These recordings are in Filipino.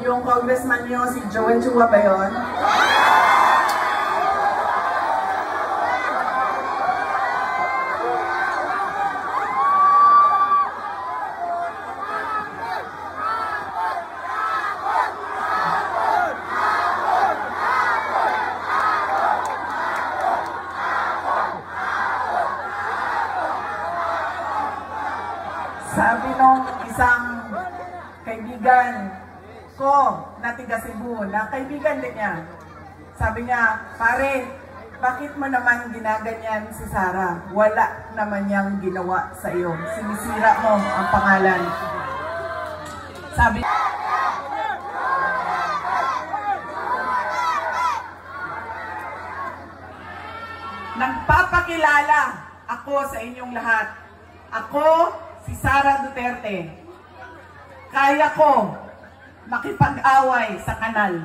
Yung congressman nyo, si Joel Chua ba yun? Sabi nung isang kaibigan ko na tiga Cebu, na kaibigan din niya, sabi niya, pare, bakit mo naman ginaganyan si Sara? Wala naman niyang ginawa sa iyo. Sinisira mo ang pangalan. Sabi, nagpapakilala ako sa inyong lahat. Ako, si Sara Duterte. Kaya ko makipag-away sa kanal.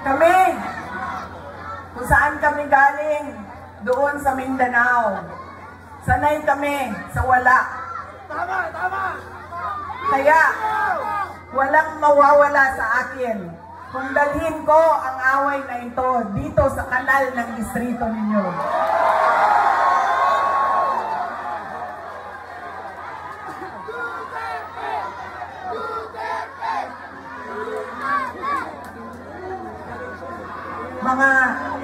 Kami, kung saan kami galing, doon sa Mindanao, sanay kami sa wala. Tama! Kaya, walang mawawala sa akin kung dalhin ko ang away na ito dito sa kanal ng distrito ninyo. Mga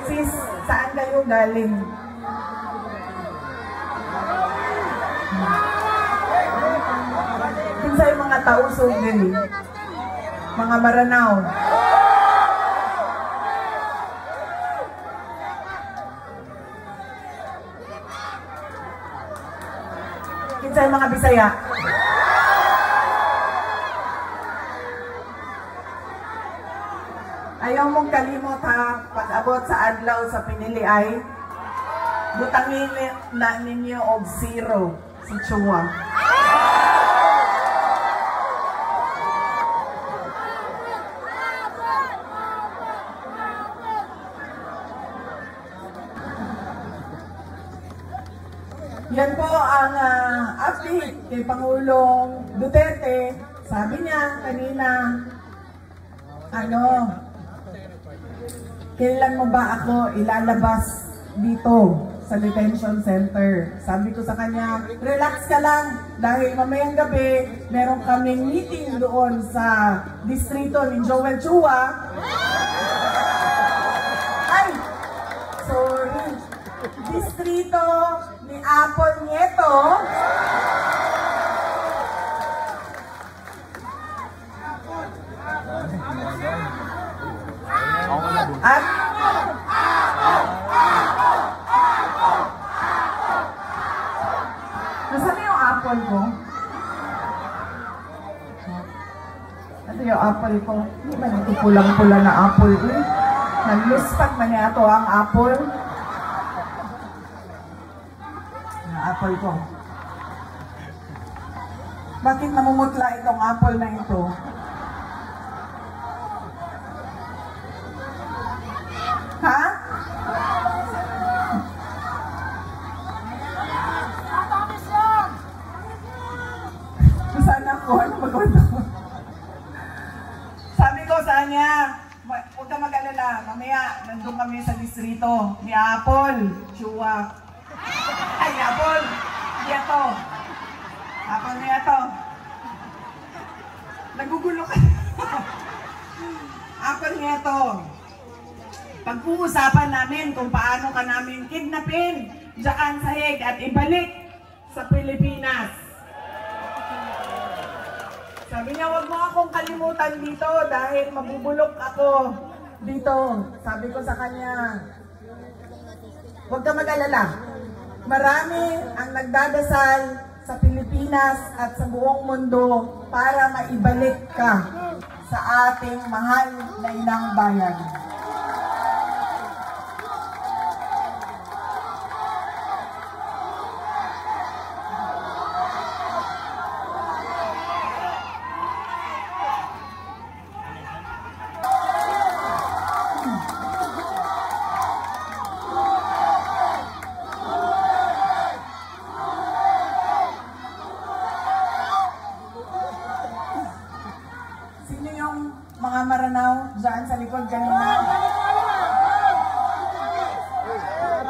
sis, saan kayo galing? Kinsay mga tausog dili? Mga Maranao. Kinsay mga Bisaya? Ayaw mong kalimot ha, pag-abot sa adlaw sa piniliay, butangin na ninyo og 0 si Chua. Yan po ang update kay Pangulong Duterte. Sabi niya kanina, kailan mo ba ako ilalabas dito sa detention center? Sabi ko sa kanya, relax ka lang dahil mamayang gabi meron kaming meeting doon sa distrito ni Joel Chua. Ay! Sorry. Distrito ni Apple Nieto. At nasaan yung apple ko? Ito yung apple ko. Hindi man ito pulang-pula na apple ko. Nagluspag man niya ito ang apple. Yung apple ko. Bakit namumutla itong apple na ito? Ha? Saan ako? Ano maganda ko? Sabi ko sa kanya, huwag ka mag-alala. Mamaya, nandun kami sa distrito ni Apple. Chua. Ay, Apple. Nieto. Apple Nieto. Nagugulo ka. Apple Nieto. Pag-uusapan namin kung paano ka namin kidnapin dyan sa Hague at ibalik sa Pilipinas. Sabi niya, wag mo akong kalimutan dito dahil mabubulok ako dito. Sabi ko sa kanya, huwag ka mag-alala. Marami ang nagdadasal sa Pilipinas at sa buong mundo para maibalik ka sa ating mahal na inang bayan.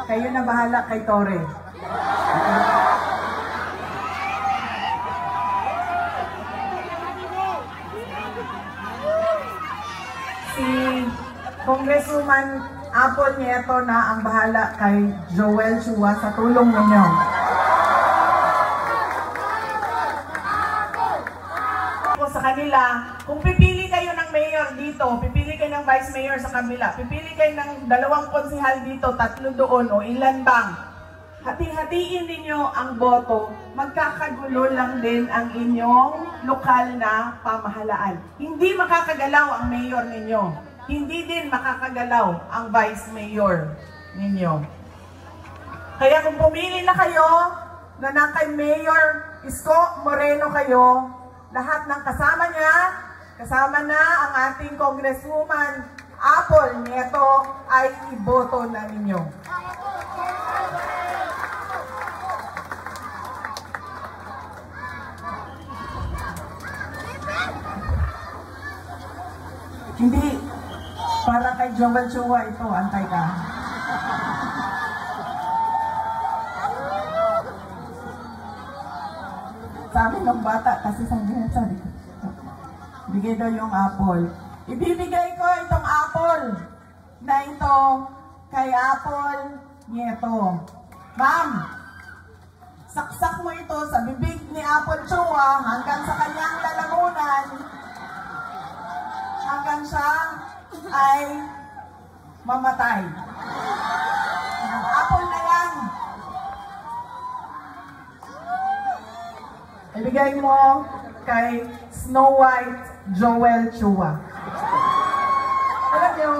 Kayo na bahala kay Torre. Si Congresswoman Apple Nieto na ang bahala kay Joel Chua sa tulong ninyo. Sa kanila, kung pipili kayo ng mayor dito, pipili kayo ng vice mayor sa kabila, pipili kayo ng 2 konsehal dito, 3 doon, o ilan bang, hati-hatiin ninyo ang boto, magkakagulo lang din ang inyong lokal na pamahalaan. Hindi makakagalaw ang mayor ninyo. Hindi din makakagalaw ang vice mayor ninyo. Kaya kung pumili na kayo na kay Mayor Isko Moreno kayo, lahat ng kasama na ang ating Congresswoman Apple Nieto ay iboto na ninyo. Hindi, para kay Joel Chua ito, antay ka. Sabi ng bata, kasi sabi, bigay daw yung apple. Ibibigay ko itong apple na ito kay Apple Nieto. Ma'am, saksak mo ito sa bibig ni Apple Chua hanggang sa kanyang lalamunan, hanggang siya ay mamatay. Apple na yan. Ibigay mo kay Snow White Joel Chua. Alam niyo,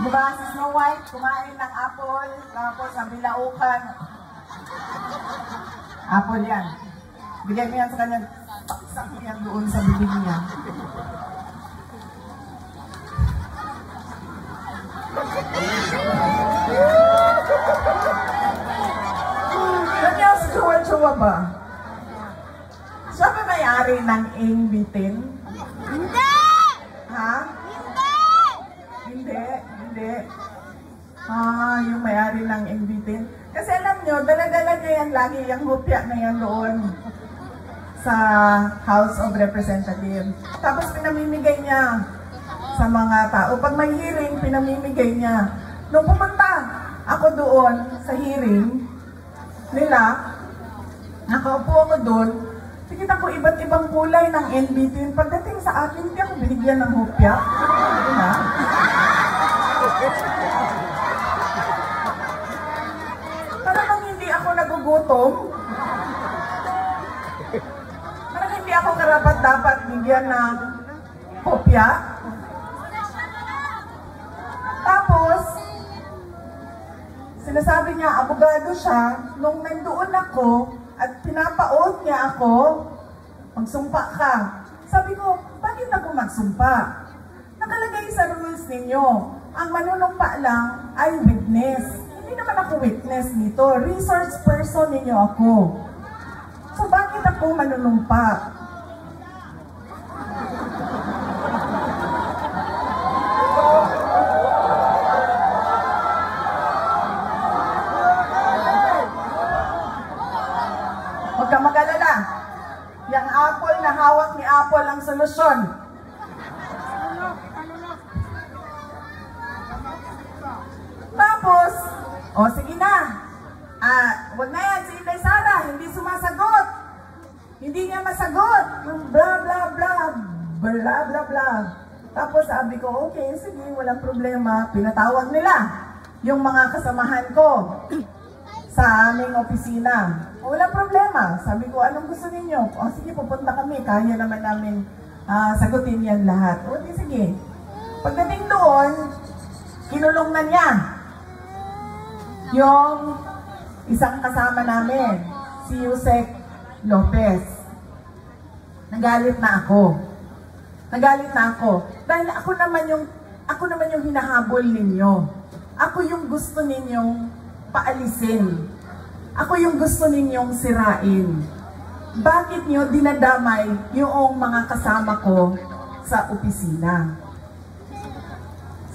diba si Snow White kumain ng apple, tapos ang bilaukan. Apple yan. Bigay mo yan sa kanya, paksak mo yan doon sa bibig niya. Kanya si Joel Chua ba? Siya ba may-ari ng Ingbitin? Hindi! Ha? Hindi! Hindi. Yung may-ari ng Ingbitin. Kasi alam nyo, dala-dala niya yan lagi, yung hupya na yan doon sa House of Representatives. Tapos pinamimigay niya sa mga tao. Pag may hearing, pinamimigay niya. Nung pumunta ako doon sa hearing nila, nakaupo ako doon, nakita ko iba't ibang kulay ng NBT. Pagdating sa akin, hindi ako binigyan ng hopya. Diba? Parang hindi ako nagugutom. Parang hindi ako karapat-dapat bigyan ng hopya. Tapos, sinasabi niya, abogado siya, nung nandoon ako at pinapaot niya ako, magsumpa ka. Sabi ko, bakit ako magsumpa? Nakalagay sa rules ninyo, ang manunumpa lang ay witness. Hindi naman ako witness nito, resource person ninyo ako. So bakit ako manunumpa? Huwag ka mag-alala. Yang apple na hawak ni Apple ang solusyon. Tapos, sige na. Huwag na yan, si Inday Sara, hindi sumasagot. Hindi niya masagot. Bla bla bla. Bla bla bla. Tapos sabi ko, okay, sige, walang problema. Pinatawag nila yung mga kasamahan ko sa aming opisina. Walang problema. Sabi ko, anong gusto ninyo? Sige, pupunta kami. Kaya naman namin sagutin yan lahat. Sige. Pagdating doon, kinulong na niya yung isang kasama namin, si Yusek Lopez. Nagalit na ako. Dahil ako naman yung hinahabol ninyo. Ako yung gusto ninyong paalisin. Ako yung gusto ninyong sirain. Bakit nyo dinadamay yung mga kasama ko sa opisina.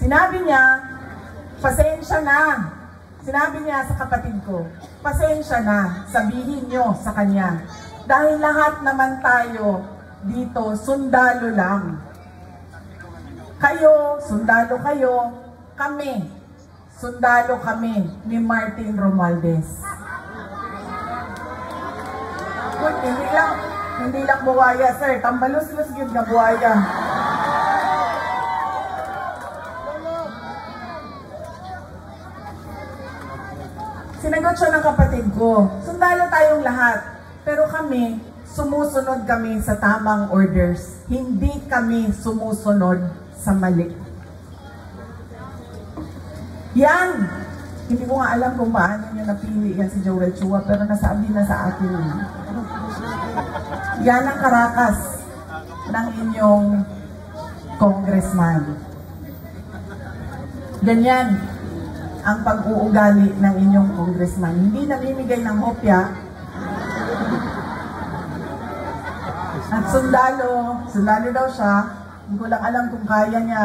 Sinabi niya, pasensya na. Sinabi niya sa kapatid ko, pasensya na, sabihin niyo sa kanya. Dahil lahat naman tayo dito, sundalo lang. Kayo, sundalo kayo, kami, sundalo kami ni Martin Romualdez. Good, hindi lang buwaya, sir. Tambalos-los yun na buwaya. Sinagot siya ng kapatid ko, sundalo tayong lahat, pero kami, sumusunod kami sa tamang orders. Hindi kami sumusunod sa mali. Yan! Hindi ko nga alam kung paano niya napili yan si Joel Chua, pero nasabi na sa akin. Yan ang karakas ng inyong congressman. Ganyan ang pag-uugali ng inyong congressman. Hindi namimigay ng hopya. At sundalo daw siya. Hindi ko lang alam kung kaya niya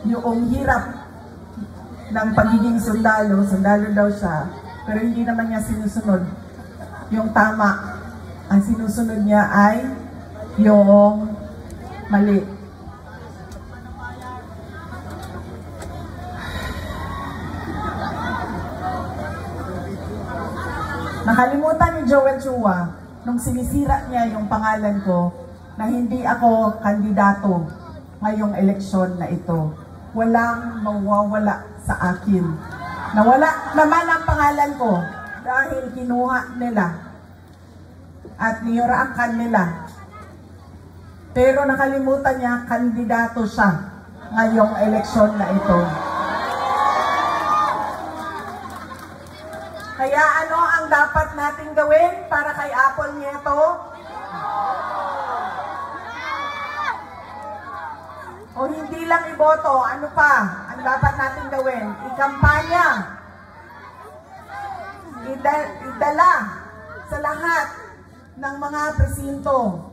yung hirap ng pagiging sundalo daw siya. Pero hindi naman niya sinusunod yung tama. Ang sinusunod niya ay yung mali. Nakalimutan ni Joel Chua nung sinisira niya yung pangalan ko na hindi ako kandidato ngayong eleksyon na ito. Walang mawawala sa akin. Nawala naman ang pangalan ko dahil kinuha nila at niyuraakan nila. Pero nakalimutan niya, kandidato siya ngayong eleksyon na ito. Kaya ano ang dapat nating gawin para kay Apple Nieto? O hindi lang iboto, ano pa ang dapat nating gawin? Ikampanya. Idala sa lahat ng mga presinto